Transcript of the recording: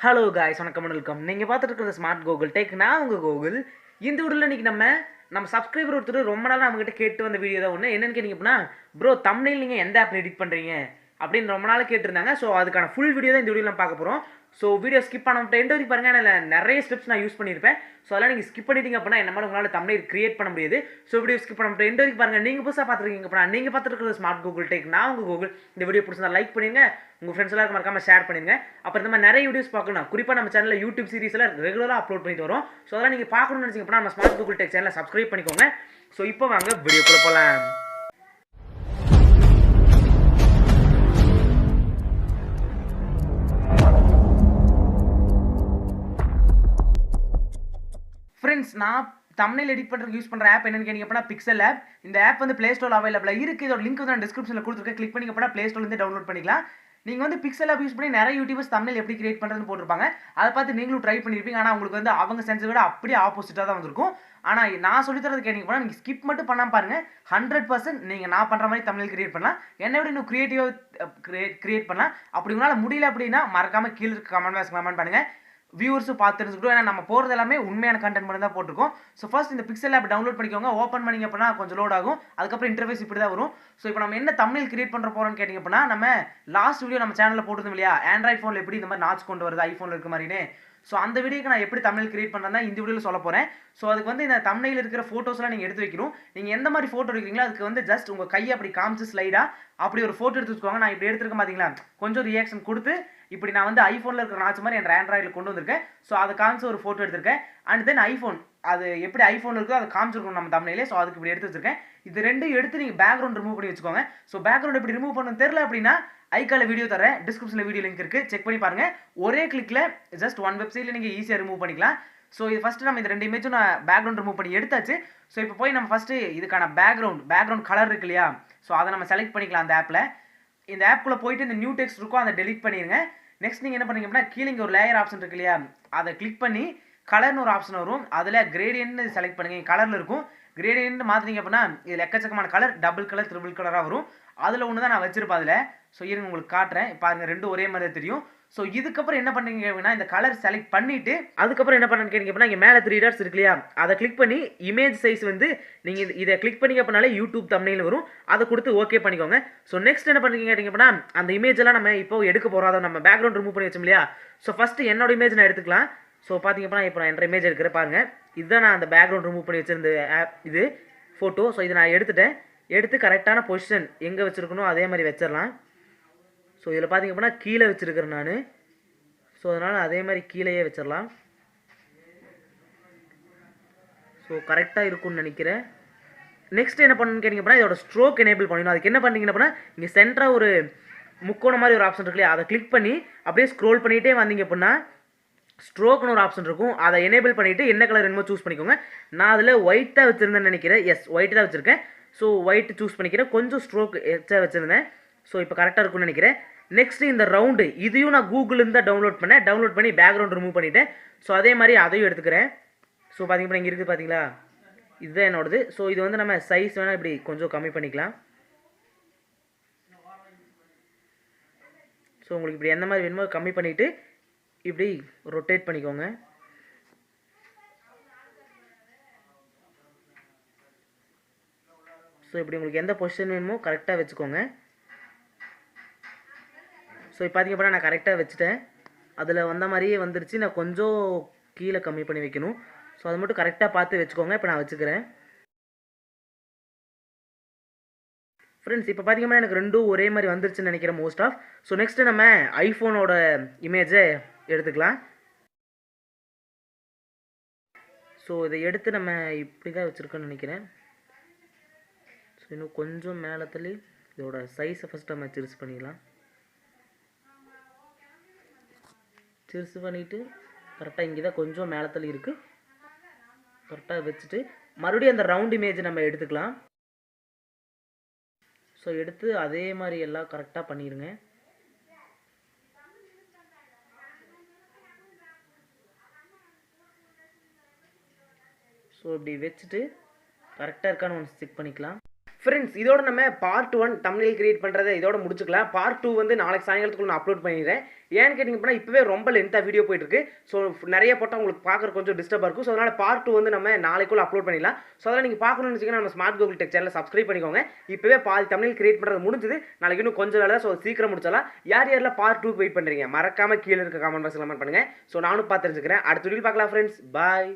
Hello guys, வணக்கம் welcome. நீங்கள் பார்த்துட்டு இருக்கிறது ஸ்மார்ட் கோகுல் டெக். நான் உங்கள் கோகுல். இந்த வீடியோவில் இன்றைக்கி நம்ம சப்ஸ்கிரைபர் ஒருத்தர் ரொம்ப நாள் நம்மகிட்ட கேட்டு வந்த வீடியோ தான் ஒன்று. என்னென்னு கேட்டிங்க அப்படின்னா, ப்ரோ தம்ப்நெயில் நீங்கள் எந்த ஆப் எடிட் பண்ணுறீங்க அப்படின்னு ரொம்ப நாள் கேட்டிருந்தாங்க. ஸோ அதுக்கான ஃபுல் வீடியோ தான் இந்த வீடியோவில் நம்ம பார்க்க போகிறோம். ஸோ வீடியோ ஸ்கிப் பண்ண எண்ட் வரைக்கும் பாருங்கள். அதில் நிறைய ஸ்டெப்ஸ் நான் யூஸ் பண்ணியிருப்பேன். ஸோ அதெல்லாம் நீங்கள் ஸ்கிப் பண்ணிட்டீங்க அப்படின்னா என்ன மாதிரி உங்களால் தம்ப்நெயில் கிரியேட் பண்ண முடியாது. ஸோ வீடியோ ஸ்கிப் பண்ண எண்ட் வரைக்கும் பாருங்கள். நீங்கள் புதுசாக பார்த்துருக்கீங்க அப்படின்னா நீங்கள் பார்த்துட்டு இருக்கிறது ஸ்மார்ட் கோகுல் டெக். நான் உங்கள் கோகுல். இந்த வீடியோ பிடிச்சா லைக் பண்ணிடுங்க, உங்கள் ஃப்ரெண்ட்ஸ் எல்லாரும் மறக்காமல் ஷேர் பண்ணிடுங்க. அப்புறம் இந்த மாதிரி நிறைய வீடியோஸ் பார்க்கலாம். குறிப்பாக நம்ம சேனலில் யூடியூப் சீரிஸ் எல்லாம் ரெகுலராக அப்லோட் பண்ணிட்டு வரோம். ஸோ அதெல்லாம் நீங்கள் பார்க்கணும்னு நினச்சிங்க அப்படின்னா நம்ம ஸ்மார்ட் கோகுல் டெக் சேனலை சப்ஸ்கிரைப் பண்ணிக்கோங்க. ஸோ இப்போ வாங்க வீடியோக்குள்ள போகலாம். ஃப்ரெண்ட்ஸ், நான் தம்ப்நெயில் எடிட் பண்ணுறதுக்கு யூஸ் பண்ணுற ஆப் என்னன்னு கேட்டிங்க அப்படின்னா pixellab. இந்த ஆப் வந்து ப்ளே ஸ்டோர் அவைலபிளாக இருக்குது. இதோட லிங்க் வந்து நான் டிஸ்கிரிப்ஷனில் கொடுத்துருக்கேன். கிளிக் பண்ணிங்க அப்படின்னா ப்ளே ஸ்டோர்லேருந்து டவுன்லோட் பண்ணிக்கலாம். நீங்கள் வந்து pixellab யூஸ் பண்ணி நிறைய யூடியூபர்ஸ் தம்ப்நெயில் எப்படி கிரியேட் பண்ணுறதுன்னு போட்டிருப்பாங்க. அதை பார்த்து நீங்களும் ட்ரை பண்ணியிருப்பீங்க. ஆனால் உங்களுக்கு வந்து அவங்க சென்ஸை விட அப்படியே ஆப்போசிட்டாக தான் வந்திருக்கும். ஆனால் நான் சொல்லித்தரது கேட்டிங்க அப்படின்னா நீங்கள் ஸ்கிப் மட்டும் பண்ணாமல் பாருங்கள். 100% நீங்கள் நான் பண்ணுற மாதிரி தம்ப்நெயில் கிரியேட் பண்ணலாம். என்னை விட இன்னும் க்ரியேட்டிவாக கிரியேட் பண்ணலாம். அப்படி உங்களால் முடியல அப்படின்னா மறக்காமல் கீழே இருக்க கமெண்ட் பண்ணுங்கள். வியூவர்ஸும் பார்த்து தெரிஞ்சுக்கிட்டோம். ஏன்னா நம்ம போகிறது எல்லாமே உண்மையான கண்டென்ட் மட்டும் தான் போட்டிருக்கோம். ஸோ ஃபர்ஸ்ட் இந்த pixellab டவுன்லோட் பண்ணிக்கோங்க. ஓப்பன் பண்ணிங்க அப்படின்னா கொஞ்சம் லோட் ஆகும். அதுக்கப்புறம் இன்டர்ஃபேஸ் இப்படி தான் வரும். ஸோ இப்போ நம்ம என்ன தம்ப்நெயில் கிரியேட் பண்ணுற போகிறோம்னு கேட்டிங்க அப்படின்னா, நம்ம லாஸ்ட் வீடியோ நம்ம சேனலில் போட்டிருந்தோம் இல்லையா, ஆண்ட்ராய்ட் ஃபோனில் எப்படி இந்த மாதிரி நாட்ச் கொண்டு வருது ஐஃபோனில் இருக்க மாதிரினே. ஸோ அந்த வீடியோக்கு நான் எப்படி தம்ப்நெயில் கிரியேட் பண்ணுறேன்னா இந்த வீடியோவில் சொல்ல போகிறேன். ஸோ அதுக்கு வந்து இந்த தம்ப்நெயில் இருக்கிற ஃபோட்டோஸ்லாம் நீங்கள் எடுத்து வைக்கணும். நீங்கள் எந்த மாதிரி ஃபோட்டோ எடுக்கிறீங்களோ அதுக்கு வந்து ஜஸ்ட் உங்கள் கையை அப்படி காமிச்சு ஸ்லைடாக அப்படி ஒரு ஃபோட்டோ எடுத்து வச்சுக்கோங்க. நான் இப்படி எடுத்துருக்கேன் பார்த்தீங்களா, கொஞ்சம் ரியாக்ஷன் கொடுத்து இப்படி நான் வந்து ஐஃபோனில் இருக்கிற நாச்சு மாதிரி என் ஆண்ட்ராய்டில் கொண்டு வந்திருக்கேன். ஸோ அதை காமிச்சு ஒரு ஃபோட்டோ எடுத்திருக்கேன். அண்ட் தென் ஐஃபோன் அது எப்படி ஐஃபோன் இருக்கோ அதை காமிச்சிருக்கணும் நம்ம தம்ப்நெயிலே. ஸோ அதுக்கு இப்படி எடுத்து வச்சிருக்கேன். இது ரெண்டும் எடுத்து நீங்கள் பேக்ரவுண்ட் ரிமூவ் பண்ணி வச்சுக்கோங்க. ஸோ பேக்ரவுண்ட் எப்படி ரிமூவ் பண்ணணும் தெரியல அப்படின்னா ஐக்கால வீடியோ தரேன், டிஸ்கிரிப்ஷனில் வீடியோ லிங்க் இருக்குது, செக் பண்ணி பாருங்கள். ஒரே கிளிக்கில் ஜஸ்ட் ஒன் வெப்சைட்டில் நீங்கள் ஈஸியாக ரிமூவ் பண்ணிக்கலாம். ஸோ இது ஃபஸ்ட்டு நம்ம இந்த 2 இமேஜும் நான் பேக்ரவுண்ட் ரிமூவ் பண்ணி எடுத்தாச்சு. ஸோ இப்போ போய் நம்ம ஃபஸ்ட்டு இதுக்கான பேக்ரவுண்ட் கலர் இருக்கு இல்லையா, ஸோ அதை நம்ம செலக்ட் பண்ணிக்கலாம். அந்த ஆப்பில் இந்த ஆப்குள்ளே போயிட்டு இந்த நியூ டெக்ஸ்ட் இருக்கும், அதை டெலிட் பண்ணிடுங்க. நெக்ஸ்ட் நீங்கள் என்ன பண்ணுங்க அப்படின்னா கீழே இங்கே ஒரு லேயர் ஆப்ஷன் இருக்கு இல்லையா, அதை கிளிக் பண்ணி கலர்னு ஒரு ஆப்ஷன் வரும். அதில் கிரேடியன்ட்னு செலக்ட் பண்ணுங்க. கலரில் இருக்கும். கிரேடியன்ட் மாற்றிங்க அப்படின்னா இதில் எக்கச்சக்கமான கலர், டபுள் கலர், ட்ரிபிள் கலராக வரும். அதில் ஒன்று தான் நான் வச்சிருப்பேன். அதில் ஸோ இருங்க உங்களுக்கு காட்டுறேன். பாருங்க, ரெண்டும் ஒரே மாதிரி தெரியும். ஸோ இதுக்கப்புறம் என்ன பண்ணுறீங்க அப்படின்னா இந்த கலர் செலக்ட் பண்ணிவிட்டு அதுக்கப்புறம் என்ன பண்ணுறேன்னு கேட்டிங்க அப்படின்னா இங்கே மேலே 3 டாட்ஸ் இருக்கு இல்லையா, அதை கிளிக் பண்ணி இமேஜ் சைஸ் வந்து நீங்கள் இதை கிளிக் பண்ணிங்க அப்படின்னாலே யூடியூப் தம்ப்நெயில் வரும். அதை கொடுத்து ஓகே பண்ணிக்கோங்க. ஸோ நெக்ஸ்ட் என்ன பண்ணுறீங்க கேட்டிங்க அப்படின்னா அந்த இமேஜ் எல்லாம் நம்ம இப்போ எடுக்க போகிறோம். அதை நம்ம பேக்ரவுண்ட் ரிமூவ் பண்ணி வச்சோம் இல்லையா. ஸோ ஃபஸ்ட்டு என்னோட இமேஜ் நான் எடுத்துக்கலாம். ஸோ பார்த்திங்க அப்படின்னா இப்போ நான் என் இமேஜ் எடுக்கிறேன் பாருங்கள். இதுதான் நான் அந்த பேக்ரவுண்ட் ரிமூவ் பண்ணி வச்சிருந்த ஆப் இது ஃபோட்டோ. ஸோ இதை நான் எடுத்து கரெக்டான பொசிஷன் எங்கே வச்சுருக்கணும் அதே மாதிரி வச்சிடலாம். ஸோ இதில் பார்த்திங்க அப்படின்னா கீழே வச்சுருக்கிறேன் நான். ஸோ அதனால் அதே மாதிரி கீழேயே வச்சிடலாம். ஸோ கரெக்டாக இருக்கும்னு நினைக்கிறேன். நெக்ஸ்ட் என்ன பண்ணணும்னு கேட்டிங்க அப்படின்னா இதோட ஸ்ட்ரோக் எனேபிள் பண்ணணும். அதுக்கு என்ன பண்ணிங்கன்னா அப்படின்னா இங்கே சென்டராக ஒரு முக்கோணம் மாதிரி ஒரு ஆப்ஷன் இருக்கு இல்லையா, அதை கிளிக் பண்ணி அப்படியே ஸ்க்ரோல் பண்ணிகிட்டே வந்தீங்க அப்படின்னா ஸ்ட்ரோக்னு ஒரு ஆப்ஷன் இருக்கும். அதை எனேபிள் பண்ணிவிட்டு என்ன கலர் வேணுமோ சூஸ் பண்ணிக்கோங்க. நான் அதில் ஒயிட்டாக வச்சுருந்தேன்னு நினைக்கிறேன். எஸ், ஒயிட்டு தான் வச்சுருக்கேன். ஸோ ஒயிட் சூஸ் பண்ணிக்கிறேன். கொஞ்சம் ஸ்ட்ரோக் எச்சா வச்சுருந்தேன். ஸோ இப்போ கரெக்டாக இருக்கும்னு நினைக்கிறேன். நெக்ஸ்ட்டு இந்த ரவுண்டு இதையும் நான் கூகுளில் தான் டவுன்லோட் பண்ணி பேக்ரவுண்ட் ரிமூவ் பண்ணிவிட்டேன். ஸோ அதே மாதிரி அதையும் எடுத்துக்கிறேன். ஸோ பார்த்திங்கன்னா இங்கே இருக்குது பார்த்தீங்களா, இதுதான் என்னோடது. ஸோ இது வந்து நம்ம சைஸ் வேணால் இப்படி கொஞ்சம் கம்மி பண்ணிக்கலாம். ஸோ உங்களுக்கு இப்படி எந்த மாதிரி வேணுமோ கம்மி பண்ணிவிட்டு இப்படி ரொட்டேட் பண்ணிக்கோங்க. ஸோ இப்படி உங்களுக்கு எந்த பொசிஷன் வேணுமோ கரெக்டாக வச்சுக்கோங்க. ஸோ இப்போ பார்த்திங்க அப்படின்னா நான் கரெக்டாக வச்சுட்டேன். அதில் வந்த மாதிரியே வந்துருச்சு. நான் கொஞ்சம் கீழே கம்மி பண்ணி வைக்கணும். ஸோ அதை மட்டும் கரெக்டாக பார்த்து வச்சுக்கோங்க. இப்போ நான் வச்சுக்கிறேன். ஃப்ரெண்ட்ஸ், இப்போ பார்த்திங்கன்னா எனக்கு ரெண்டும் ஒரே மாதிரி வந்துருச்சுன்னு நினைக்கிறேன் மோஸ்ட் ஆஃப். ஸோ நெக்ஸ்ட்டு நம்ம ஐஃபோனோட இமேஜை எடுத்துக்கலாம். ஸோ இதை எடுத்து நம்ம இப்படி தான் வச்சுருக்கோன்னு நினைக்கிறேன். ஸோ இன்னும் கொஞ்சம் மேலே தள்ளி இதோட சைஸை ஃபஸ்ட்டு நம்ம சிறுசு பண்ணிக்கலாம். சிறுசு பண்ணிவிட்டு கரெக்டாக இங்கே தான் கொஞ்சம் மேலே தள்ளி இருக்குது. கரெக்டாக வச்சுட்டு மறுபடியும் அந்த ரவுண்ட் இமேஜ் நம்ம எடுத்துக்கலாம். ஸோ எடுத்து அதே மாதிரி எல்லாம் கரெக்டாக பண்ணிடுங்க. ஸோ இப்படி வச்சுட்டு கரெக்டாக இருக்கான்னு ஒன்று செக் பண்ணிக்கலாம். ஃப்ரெண்ட்ஸ் இதோட நம்ம பார்ட் 1 தம்ப்நெயில் கிரியேட் பண்ணுறதை இதோட முடிச்சுக்கலாம். பார்ட் 2 வந்து நாளைக்கு சாயங்காலத்துக்குள்ள நான் அப்லோட் பண்ணிடுறேன். ஏன்னு கேட்டிங்க அப்படின்னா இப்போவே ரொம்ப லென்த்தாக வீடியோ போயிட்டுருக்கு. ஸோ நிறைய போட்டால் உங்களுக்கு பார்க்குற கொஞ்சம் டிஸ்டர்பாக இருக்கும். ஸோ அதனால் பார்ட் 2 வந்து நம்ம நாளைக்குள்ள அப்லோட் பண்ணிடலாம். ஸோ அதனால் நீங்கள் பார்க்கணும்னு வச்சிங்கன்னா நம்ம ஸ்மார்ட் கோகுல் டெக் சேனலை சப்ஸ்கிரைப் பண்ணிக்கோங்க. இப்போவே பாதி தம்ப்நெயில் கிரியேட் பண்ணுறது முடிஞ்சது. நாளைக்கு இன்னும் கொஞ்சம் வேலை தான். ஸோ சீக்கிரம் முடிச்சலாம். யார் யாரெல்லாம் பார்ட் 2 வெயிட் பண்ணுறீங்க மறக்காமல் கீழே இருக்க கமெண்ட் பாக்ஸில் கமெண்ட் பண்ணுங்கள். ஸோ நானும் பார்த்து தெரிஞ்சுக்கிறேன். அடுத்த வீடியோ பார்க்கலாம் ஃப்ரெண்ட்ஸ். பாய்.